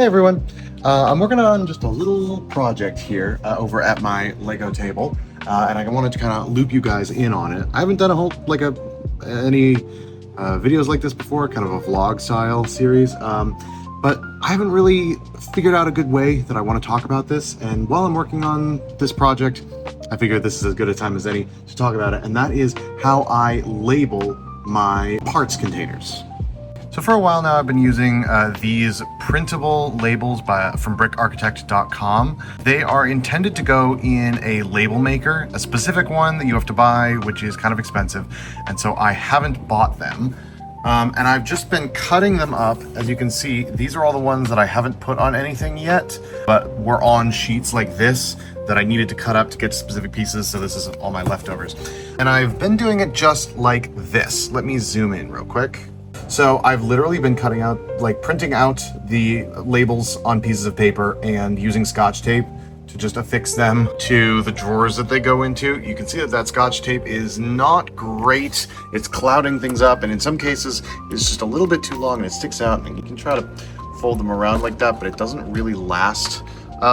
Hey everyone, I'm working on just a little project here over at my Lego table, and I wanted to kind of loop you guys in on it. I haven't done any videos like this before, kind of a vlog style series, but I haven't really figured out a good way that I want to talk about this, and while I'm working on this project, I figured this is as good a time as any to talk about it, and that is how I label my parts containers. So for a while now, I've been using these printable labels from brickarchitect.com. They are intended to go in a label maker, a specific one that you have to buy, which is kind of expensive. And so I haven't bought them. And I've just been cutting them up. As you can see, these are all the ones that I haven't put on anything yet, but were on sheets like this that I needed to cut up to get specific pieces. So this is all my leftovers. And I've been doing it just like this. Let me zoom in real quick. So I've literally been cutting out, printing out the labels on pieces of paper and using Scotch tape to just affix them to the drawers that they go into. You can see that that Scotch tape is not great. It's clouding things up, and in some cases it's just a little bit too long and it sticks out, and you can try to fold them around like that, but it doesn't really last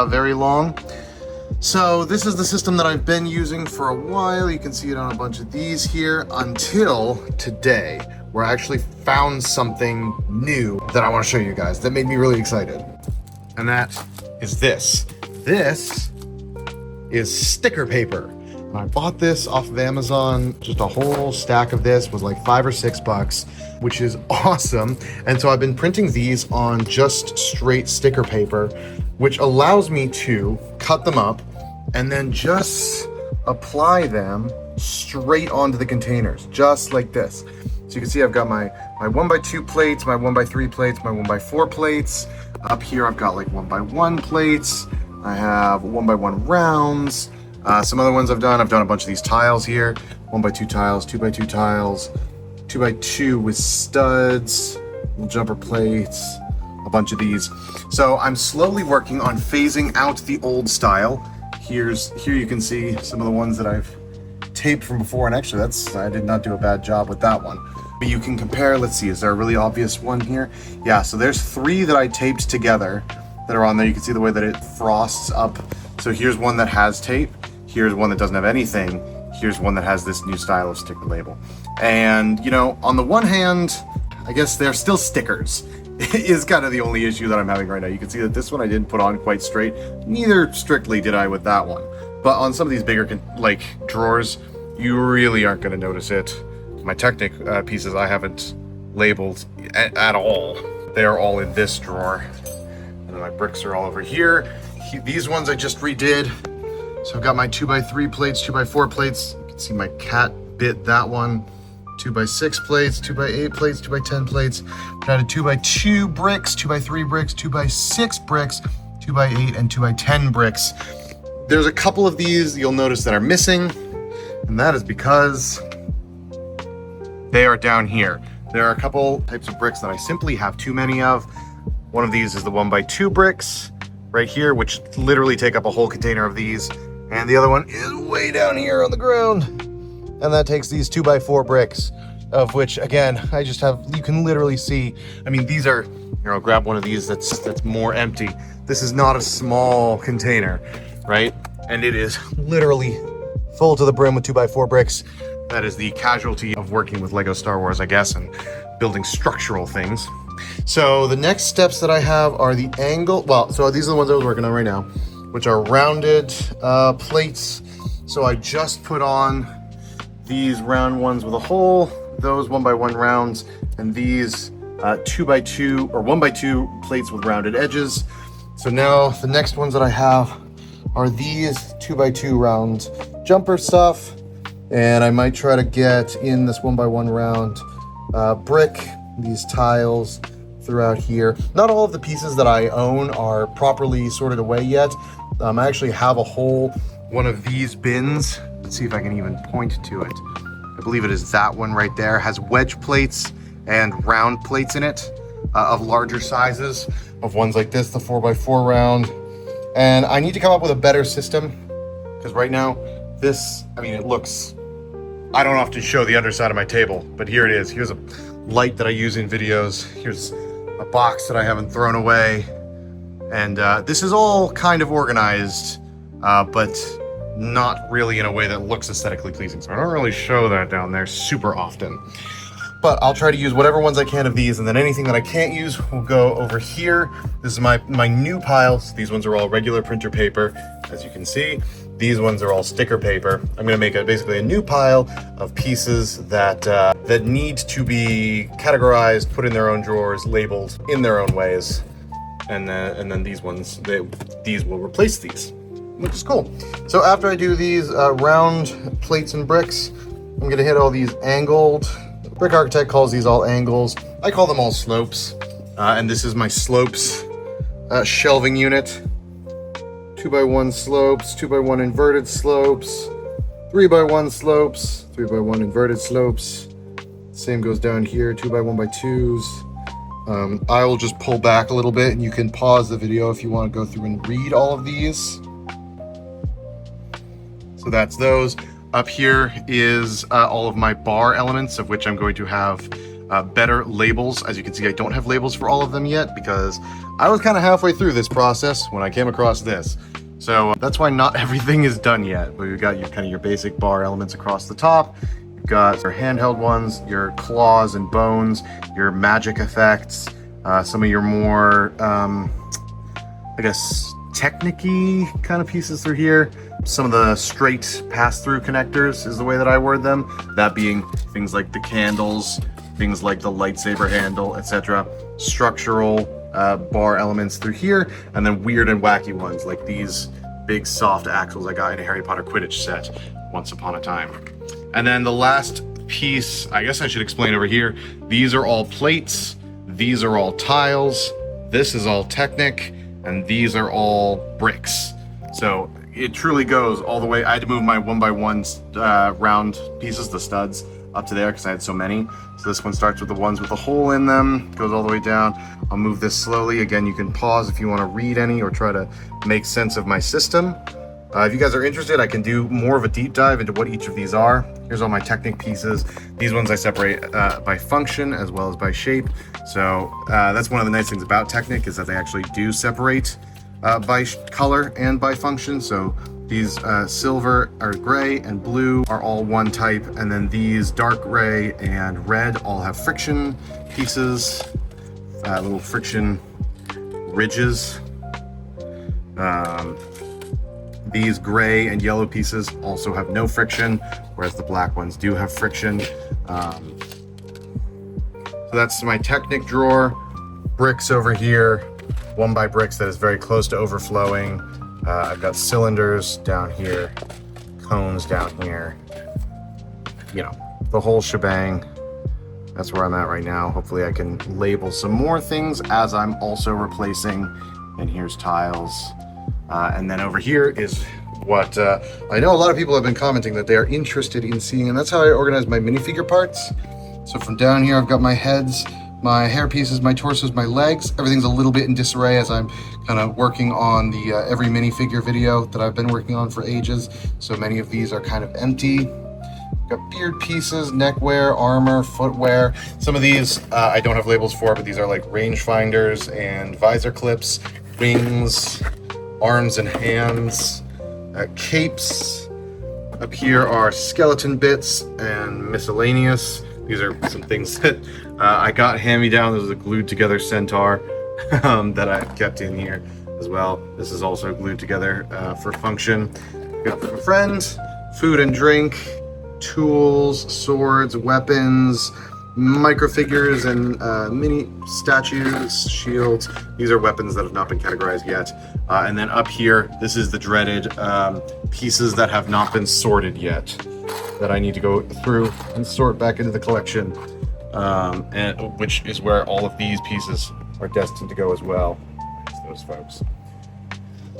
very long. So this is the system that I've been using for a while. You can see it on a bunch of these here until today, where I actually found something new that I want to show you guys that made me really excited. And that is this. This is sticker paper. And I bought this off of Amazon. Just a whole stack of this was like $5 or $6, which is awesome. And so I've been printing these on just straight sticker paper, which allows me to cut them up and then just apply them straight onto the containers, just like this. So you can see I've got my 1x2 plates, my 1x3 plates, my 1x4 plates. Up here I've got like 1x1 plates. I have 1x1 rounds. Some other ones I've done a bunch of these tiles here. 1x2 tiles, 2x2 tiles, 2x2 with studs, little jumper plates, a bunch of these. So I'm slowly working on phasing out the old style. Here you can see some of the ones that I've taped from before, and actually I did not do a bad job with that one. But you can compare, let's see, is there a really obvious one here? Yeah, so there's 3 that I taped together that are on there. You can see the way that it frosts up. So here's one that has tape, here's one that doesn't have anything, here's one that has this new style of sticker label. And, you know, on the one hand, I guess they're still stickers. Is kind of the only issue that I'm having right now. You can see that this one I didn't put on quite straight. Neither strictly did I with that one. But on some of these bigger drawers, you really aren't going to notice it. My Technic pieces I haven't labeled at all. They're all in this drawer. And then my bricks are all over here. These ones I just redid. So I've got my 2x3 plates, 2x4 plates. You can see my cat bit that one. 2x6 plates, 2x8 plates, 2x10 plates. I've added 2x2 bricks, 2x3 bricks, 2x6 bricks, 2x8 and 2x10 bricks. There's a couple of these you'll notice that are missing, and that is because they are down here. There are a couple types of bricks that I simply have too many of. One of these is the 1x2 bricks right here, which literally take up a whole container of these. And the other one is way down here on the ground. And that takes these 2x4 bricks, of which, again, I just have, you can literally see, I mean, these are, here, I'll grab one of these that's more empty. This is not a small container, right? And it is literally full to the brim with 2x4 bricks. That is the casualty of working with Lego Star Wars, I guess, and building structural things. So the next steps that I have are the angle, so these are the ones I was working on right now, which are rounded plates. So I just put on these round ones with a hole, those 1x1 rounds, and these 2x2 or 1x2 plates with rounded edges. So now the next ones that I have are these 2x2 round jumper stuff, and I might try to get in this 1x1 round brick, these tiles throughout here. Not all of the pieces that I own are properly sorted away yet. I actually have a whole one of these bins. Let's see if I can even point to it. I believe it is that one right there. Has wedge plates and round plates in it of larger sizes, of ones like this, the 4x4 round. And I need to come up with a better system, because right now this, I mean, it looks, I don't often show the underside of my table, but here it is. Here's a light that I use in videos. Here's a box that I haven't thrown away. And this is all kind of organized, but not really in a way that looks aesthetically pleasing. So I don't really show that down there super often. But I'll try to use whatever ones I can of these, and then anything that I can't use will go over here. This is my new pile. So these ones are all regular printer paper, as you can see. These ones are all sticker paper. I'm gonna make basically a new pile of pieces that that need to be categorized, put in their own drawers, labeled in their own ways. And then these ones, these will replace these, which is cool. So after I do these round plates and bricks, I'm gonna hit all these angled. Brick Architect calls these all angles. I call them all slopes. And this is my slopes shelving unit. 2x1 slopes, 2x1 inverted slopes, 3x1 slopes, 3x1 inverted slopes. Same goes down here, 2x1 by 2s. I will just pull back a little bit and you can pause the video if you want to go through and read all of these. So that's those. Up here is all of my bar elements, of which I'm going to have better labels. As you can see, I don't have labels for all of them yet because I was kind of halfway through this process when I came across this. So that's why not everything is done yet. But we've got your kind of your basic bar elements across the top. You've got your handheld ones, your claws and bones, your magic effects, some of your more, I guess, Technic-y kind of pieces through here. Some of the straight pass-through connectors is the way that I word them. That being things like the candles, things like the lightsaber handle, etc. Structural bar elements through here, and then weird and wacky ones like these big soft axles I got in a Harry Potter Quidditch set once upon a time. And then the last piece, I guess I should explain over here, these are all plates, these are all tiles, this is all Technic, and these are all bricks. So it truly goes all the way. I had to move my 1x1 round pieces, the studs, up to there because I had so many. So this one starts with the ones with the hole in them, goes all the way down. I'll move this slowly. Again, you can pause if you want to read any or try to make sense of my system. If you guys are interested, I can do more of a deep dive into what each of these are. Here's all my Technic pieces. These ones I separate by function as well as by shape. So that's one of the nice things about Technic is that they actually do separate by color and by function. So these silver or gray and blue are all one type, and then these dark gray and red all have friction pieces, little friction ridges. These gray and yellow pieces also have no friction, whereas the black ones do have friction. So that's my Technic drawer. Bricks over here, 1x bricks that is very close to overflowing. I've got cylinders down here, cones down here, you know, the whole shebang. That's where I'm at right now. Hopefully I can label some more things as I'm also replacing. And here's tiles. And then over here is what I know a lot of people have been commenting that they are interested in seeing, and that's how I organize my minifigure parts. So from down here, I've got my heads, my hair pieces, my torsos, my legs. Everything's a little bit in disarray as I'm kind of working on the every minifigure video that I've been working on for ages. So many of these are kind of empty. Got beard pieces, neckwear, armor, footwear. Some of these I don't have labels for, but these are like rangefinders and visor clips, wings, arms and hands, capes. Up here are skeleton bits and miscellaneous. These are some things that I got hand-me-down. This is a glued together centaur that I kept in here as well. This is also glued together for function. Got from a friend, food and drink, tools, swords, weapons, microfigures and mini statues, shields. These are weapons that have not been categorized yet. And then up here, this is the dreaded pieces that have not been sorted yet, that I need to go through and sort back into the collection, and which is where all of these pieces are destined to go as well. Those folks.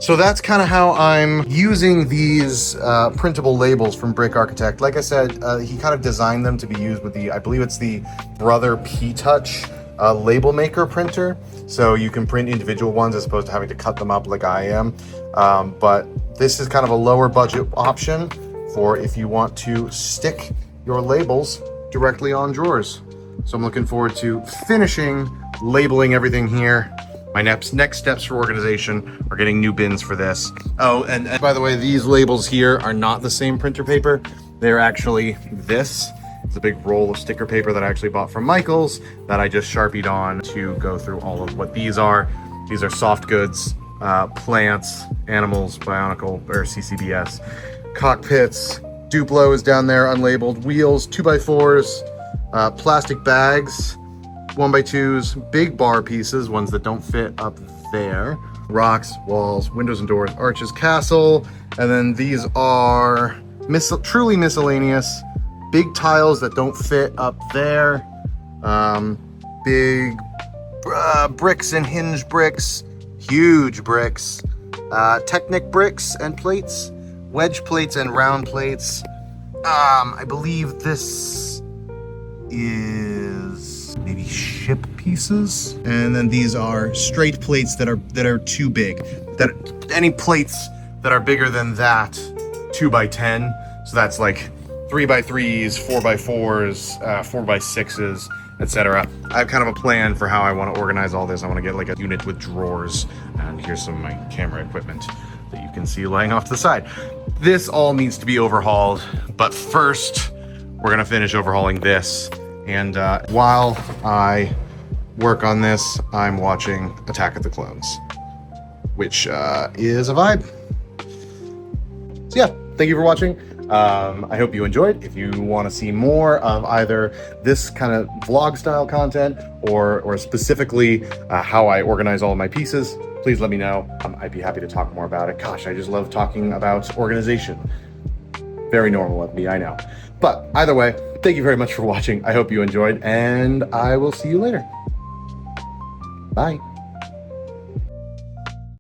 So that's kind of how I'm using these printable labels from Brick Architect. Like I said, he kind of designed them to be used with the, I believe it's the Brother P-Touch label maker printer. So you can print individual ones as opposed to having to cut them up like I am. But this is kind of a lower budget option for if you want to stick your labels directly on drawers. So I'm looking forward to finishing labeling everything here My next steps for organization are getting new bins for this. Oh, and by the way, these labels here are not the same printer paper. They're actually this. It's a big roll of sticker paper that I actually bought from Michael's that I just Sharpied on to go through all of what these are. These are soft goods, plants, animals, Bionicle, or CCBS, cockpits, Duplo is down there, unlabeled, wheels, 2x4s, plastic bags, 1x2s, big bar pieces, ones that don't fit up there, rocks, walls, windows and doors, arches, castle, and then these are truly miscellaneous, big tiles that don't fit up there, big bricks and hinge bricks, huge bricks, Technic bricks and plates, wedge plates and round plates. I believe this is maybe ship pieces, and then these are straight plates that are too big. That any plates that are bigger than that 2x10, so that's like 3x3s, 4x4s, 4x6s, etc. I have kind of a plan for how I want to organize all this. I want to get like a unit with drawers, and here's some of my camera equipment that you can see lying off to the side. This all needs to be overhauled, but first we're gonna finish overhauling this. And while I work on this, I'm watching Attack of the Clones, which is a vibe. So yeah, thank you for watching. I hope you enjoyed. If you want to see more of either this kind of vlog style content or specifically how I organize all of my pieces, please let me know. I'd be happy to talk more about it. Gosh, I just love talking about organization. Very normal of me, I know. But either way, thank you very much for watching. I hope you enjoyed, and I will see you later. Bye.